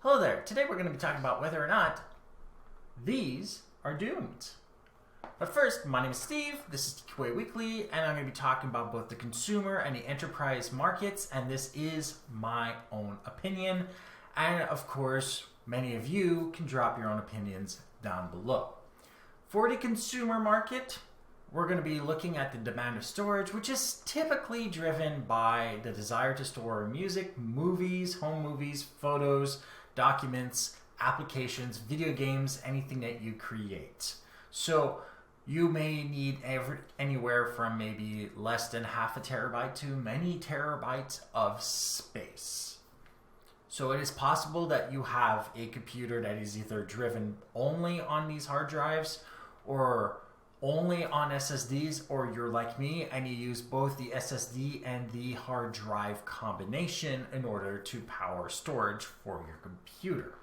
Hello there. Today we're going to be talking about whether or not these are doomed. But first, my name is Steve, this is TQA Weekly, and I'm going to be talking about both the consumer and the enterprise markets, and this is my own opinion. And of course, many of you can drop your own opinions down below. For the consumer market, we're going to be looking at the demand of storage, which is typically driven by the desire to store music, movies, home movies, photos, documents, applications, video games, anything that you create. So you may need anywhere from maybe less than half a terabyte to many terabytes of space. So it is possible that you have a computer that is either driven only on these hard drives or only on SSDs, or you're like me and you use both the SSD and the hard drive combination in order to power storage for your computer.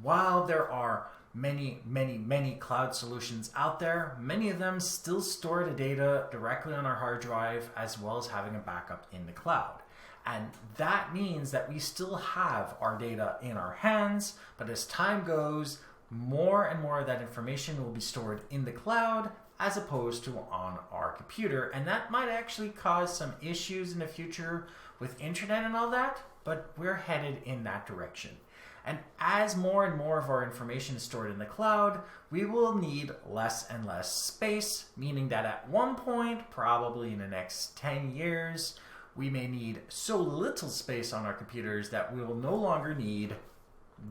While there are many cloud solutions out there, many of them still store the data directly on our hard drive as well as having a backup in the cloud. And that means that we still have our data in our hands, but as time goes, more and more of that information will be stored in the cloud as opposed to on our computer. And that might actually cause some issues in the future with internet and all that, but we're headed in that direction. And as more and more of our information is stored in the cloud, we will need less and less space, meaning that at one point, probably in the next 10 years, we may need so little space on our computers that we will no longer need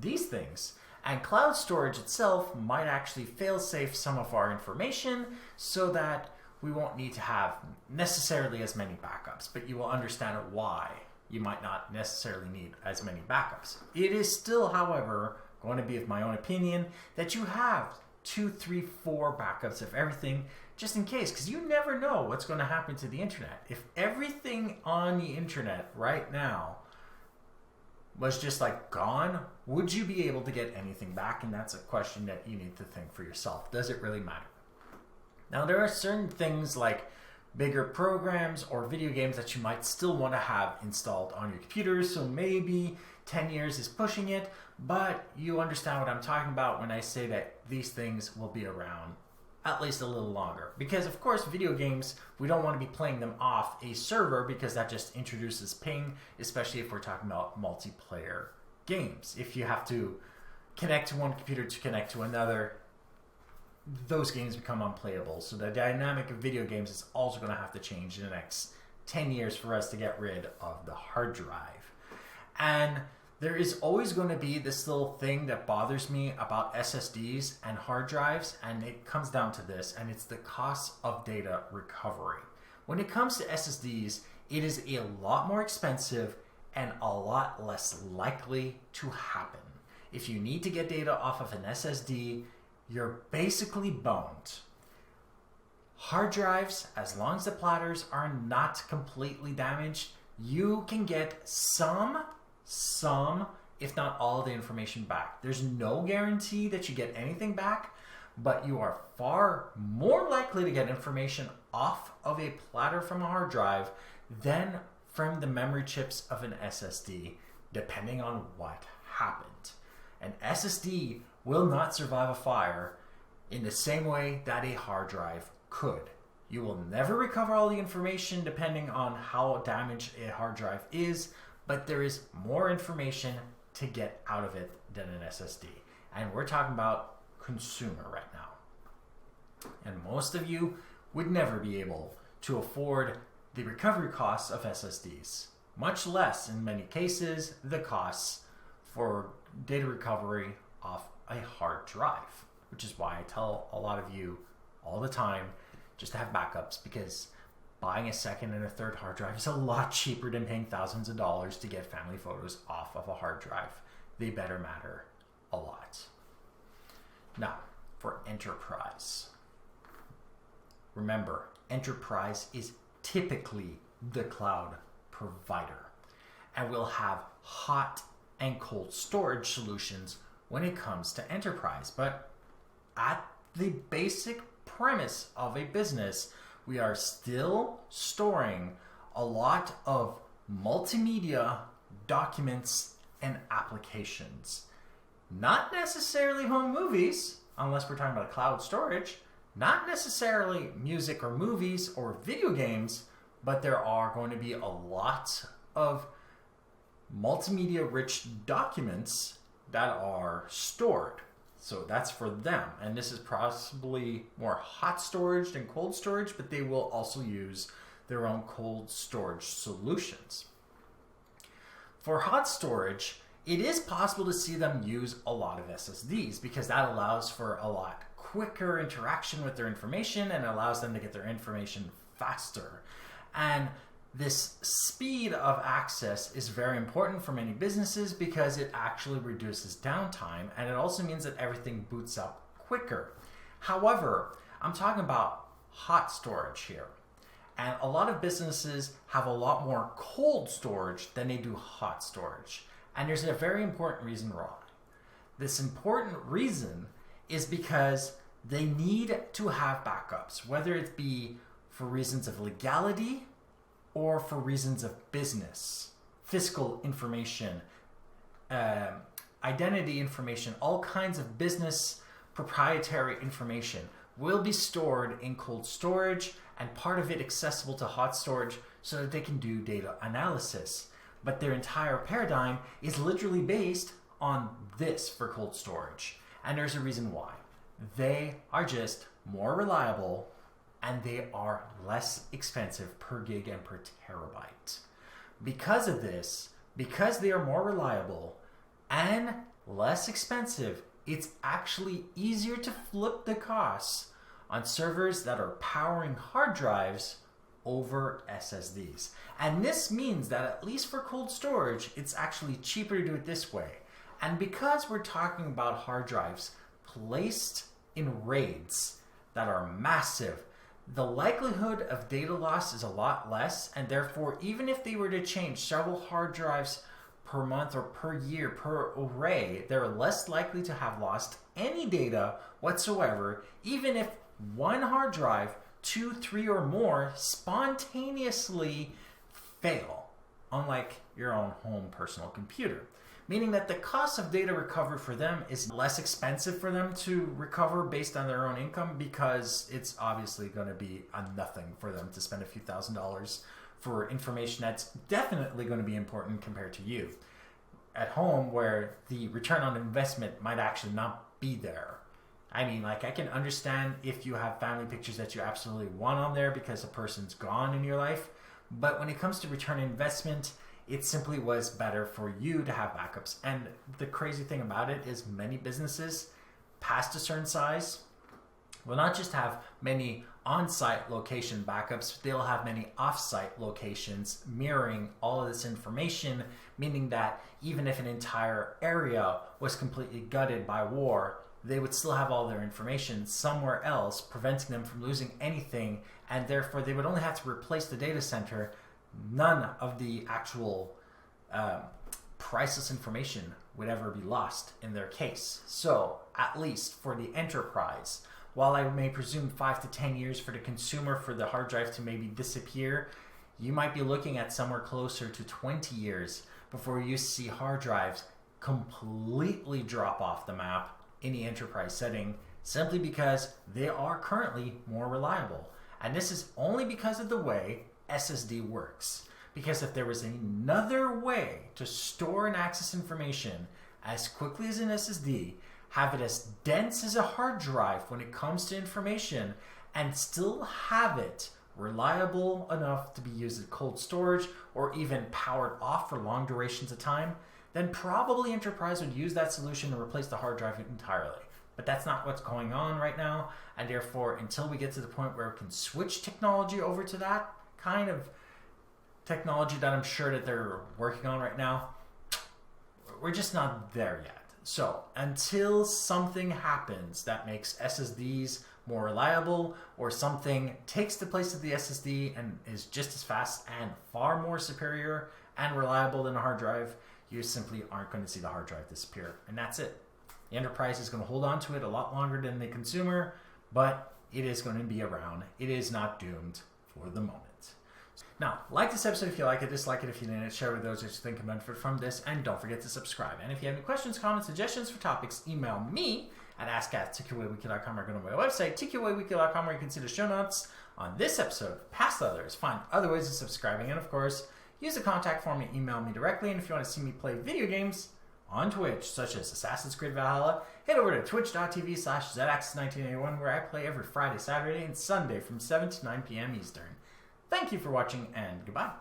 these things. And cloud storage itself might actually fail-safe some of our information so that we won't need to have necessarily as many backups, but you will understand why you might not necessarily need as many backups. It is still, however, going to be of my own opinion that you have 2, 3, 4 backups of everything just in case, because you never know what's going to happen to the internet. If everything on the internet right now was just like gone, would you be able to get anything back? And that's a question that you need to think for yourself. Does it really matter? Now, there are certain things like bigger programs or video games that you might still want to have installed on your computers. So maybe 10 years is pushing it, but you understand what I'm talking about when I say that these things will be around at least a little longer. Because of course, video games, we don't want to be playing them off a server because that just introduces ping, especially if we're talking about multiplayer games. If you have to connect to one computer to connect to another, those games become unplayable. So the dynamic of video games is also going to have to change in the next 10 years for us to get rid of the hard drive. And there is always going to be this little thing that bothers me about SSDs and hard drives, and it comes down to this, and it's the cost of data recovery. When it comes to SSDs, it is a lot more expensive and a lot less likely to happen. If you need to get data off of an SSD, you're basically boned. Hard drives, as long as the platters are not completely damaged, you can get some, if not all, the information back. There's no guarantee that you get anything back, but you are far more likely to get information off of a platter from a hard drive than from the memory chips of an SSD, depending on what happened. An SSD will not survive a fire in the same way that a hard drive could. You will never recover all the information depending on how damaged a hard drive is, but there is more information to get out of it than an SSD. And we're talking about consumer right now. And most of you would never be able to afford the recovery costs of SSDs, much less, in many cases, the costs for data recovery off a hard drive, which is why I tell a lot of you all the time just to have backups, because buying a second and a third hard drive is a lot cheaper than paying thousands of dollars to get family photos off of a hard drive. They better matter a lot. Now, for enterprise. Remember, enterprise is typically the cloud provider, and we'll have hot and cold storage solutions when it comes to enterprise. But at the basic premise of a business, we are still storing a lot of multimedia documents and applications. Not necessarily home movies, unless we're talking about cloud storage, not necessarily music or movies or video games, but there are going to be a lot of multimedia rich documents that are stored. So that's for them. And this is possibly more hot storage than cold storage, but they will also use their own cold storage solutions. For hot storage, it is possible to see them use a lot of SSDs because that allows for a lot quicker interaction with their information and allows them to get their information faster. And this speed of access is very important for many businesses because it actually reduces downtime, and it also means that everything boots up quicker. However, I'm talking about hot storage here. And a lot of businesses have a lot more cold storage than they do hot storage. And there's a very important reason why. This important reason is because they need to have backups, whether it be for reasons of legality or for reasons of business, fiscal information, identity information, all kinds of business proprietary information will be stored in cold storage, and part of it accessible to hot storage so that they can do data analysis. But their entire paradigm is literally based on this for cold storage. And there's a reason why. They are just more reliable and they are less expensive per gig and per terabyte. Because of this, because they are more reliable and less expensive, it's actually easier to flip the costs on servers that are powering hard drives over SSDs. And this means that at least for cold storage, it's actually cheaper to do it this way. And because we're talking about hard drives placed in RAIDs that are massive, the likelihood of data loss is a lot less, and therefore even if they were to change several hard drives per month or per year per array, they're less likely to have lost any data whatsoever, even if one hard drive, 2, 3, or more spontaneously fail, unlike your own home personal computer. Meaning that the cost of data recovery for them is less expensive for them to recover based on their own income, because it's obviously going to be a nothing for them to spend a few $1,000s for information that's definitely going to be important compared to you at home, where the return on investment might actually not be there. I mean, like, I can understand if you have family pictures that you absolutely want on there because a person's gone in your life, but when it comes to return on investment, it simply was better for you to have backups. And the crazy thing about it is many businesses past a certain size will not just have many on-site location backups, they'll have many off-site locations mirroring all of this information, meaning that even if an entire area was completely gutted by war, they would still have all their information somewhere else, preventing them from losing anything, and therefore they would only have to replace the data center. None of the actual priceless information would ever be lost in their case. So, at least for the enterprise, while I may presume 5 to 10 years for the consumer for the hard drive to maybe disappear, you might be looking at somewhere closer to 20 years before you see hard drives completely drop off the map in the enterprise setting, simply because they are currently more reliable. And this is only because of the way SSD works. Because if there was another way to store and access information as quickly as an SSD, have it as dense as a hard drive when it comes to information, and still have it reliable enough to be used as cold storage or even powered off for long durations of time, then probably enterprise would use that solution to replace the hard drive entirely. But that's not what's going on right now, and therefore until we get to the point where we can switch technology over to that kind of technology that I'm sure that they're working on right now, we're just not there yet. So until something happens that makes SSDs more reliable, or something takes the place of the SSD and is just as fast and far more superior and reliable than a hard drive, you simply aren't going to see the hard drive disappear. And that's it. The enterprise is going to hold on to it a lot longer than the consumer, but it is going to be around. It is not doomed for the moment. Now, like this episode if you like it, dislike it if you didn't, share with those that you think can benefit from this, and don't forget to subscribe. And if you have any questions, comments, suggestions for topics, email me at ask@tqaweekly.com or go to my website, tqaweekly.com, where you can see the show notes on this episode, past others, find other ways of subscribing, and of course, use the contact form to email me directly. And if you want to see me play video games on Twitch, such as Assassin's Creed Valhalla, head over to twitch.tv/zaxxis1981, where I play every Friday, Saturday, and Sunday from 7 to 9 p.m. Eastern. Thank you for watching, and goodbye.